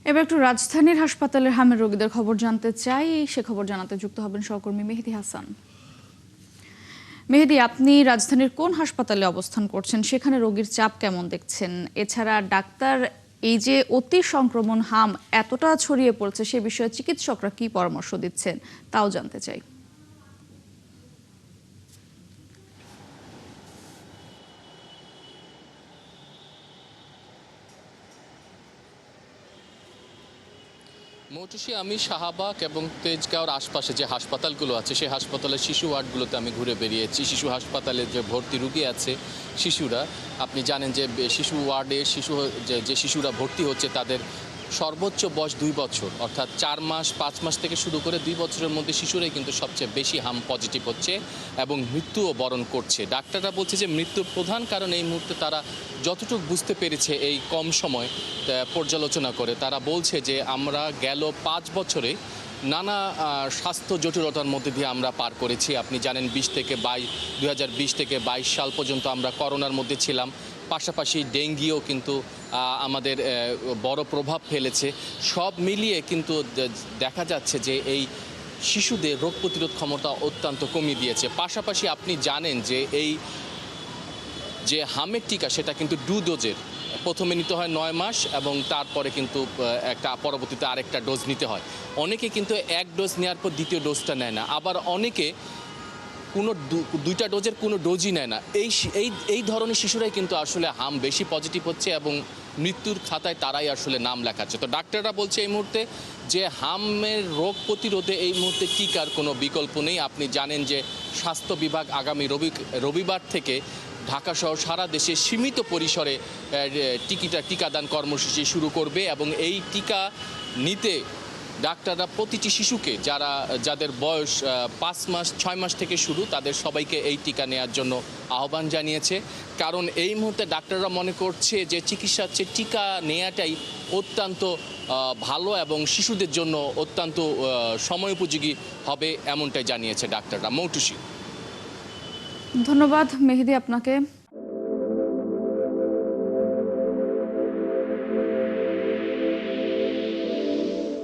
এবার একটু রাজধানীর হাসপাতালের হামের রোগীদের খবর জানতে চাই। সে খবর জানাতে যুক্ত হবেন সহকর্মী মেহেদী হাসান। মেহেদী, আপনি রাজধানীর কোন হাসপাতালে অবস্থান করছেন? সেখানে রোগীর চাপ কেমন দেখছেন? এছাড়া ডাক্তার, এই যে অতি সংক্রমণ হাম এতটা ছড়িয়ে পড়ছে, সে বিষয়ে চিকিৎসকরা কি পরামর্শ দিচ্ছেন তাও জানতে চাই। মৌটুসী, আমি শাহবাগ এবং তেজগাঁওর আশপাশে যে হাসপাতালগুলো আছে সেই হাসপাতালের শিশু ওয়ার্ডগুলোতে আমি ঘুরে বেরিয়েছি। শিশু হাসপাতালে যে ভর্তি রুগী আছে শিশুরা, আপনি জানেন যে শিশু ওয়ার্ডে যে শিশুরা ভর্তি হচ্ছে তাদের সর্বোচ্চ বয়স 2 বছর, অর্থাৎ 4 মাস 5 মাস থেকে শুরু করে 2 বছরের মধ্যে শিশুরাই কিন্তু সবচেয়ে বেশি হাম পজিটিভ হচ্ছে এবং মৃত্যুও বরণ করছে। ডাক্তাররা বলছে যে মৃত্যুর প্রধান কারণ এই মুহূর্তে তারা যতটুকু বুঝতে পেরেছে এই কম সময় পর্যালোচনা করে, তারা বলছে যে আমরা গেল 5 বছরে নানা স্বাস্থ্য জটিলতার মধ্যে দিয়ে আমরা পার করেছি। আপনি জানেন 2020 থেকে 22 সাল পর্যন্ত আমরা করোনার মধ্যে ছিলাম। পাশাপাশি ডেঙ্গিও কিন্তু আমাদের বড় প্রভাব ফেলেছে। সব মিলিয়ে কিন্তু দেখা যাচ্ছে যে এই শিশুদের রোগ প্রতিরোধ ক্ষমতা অত্যন্ত কমিয়ে দিয়েছে। পাশাপাশি আপনি জানেন যে এই যে হামের টিকা সেটা কিন্তু 2 ডোজের, প্রথমে নিতে হয় 9 মাস এবং তারপরে কিন্তু একটা পরবর্তীতে আরেকটা ডোজ নিতে হয়। অনেকে কিন্তু 1 ডোজ নেওয়ার পর দ্বিতীয় ডোজটা নেয় না, আবার অনেকে কোনো 2টা ডোজের কোনো ডোজই নেয় না। এই ধরনের শিশুরাই কিন্তু আসলে হাম বেশি পজিটিভ হচ্ছে এবং মৃত্যুর খাতায় তারাই আসলে নাম লেখাচ্ছে। তো ডাক্তাররা বলছে এই মুহূর্তে যে হামের রোগ প্রতিরোধে এই মুহূর্তে টিকার কোনো বিকল্প নেই। আপনি জানেন যে স্বাস্থ্য বিভাগ আগামী রবিবার থেকে ঢাকাসহ সারা দেশে সীমিত পরিসরে টিকাদান কর্মসূচি শুরু করবে এবং এই টিকা নিতে ডাক্তাররা প্রতিটি শিশুকে যাদের বয়স 5 মাস 6 মাস থেকে শুরু, তাদের সবাইকে এই টিকা নেওয়ার জন্য আহ্বান জানিয়েছে। কারণ এই মুহূর্তে ডাক্তাররা মনে করছে যে চিকিৎসার চেয়ে টিকা নেওয়াটাই অত্যন্ত ভালো এবং শিশুদের জন্য অত্যন্ত সময়োপযোগী হবে, এমনটাই জানিয়েছে ডাক্তাররা। মৌটুসী, ধন্যবাদ মেহেদী আপনাকে।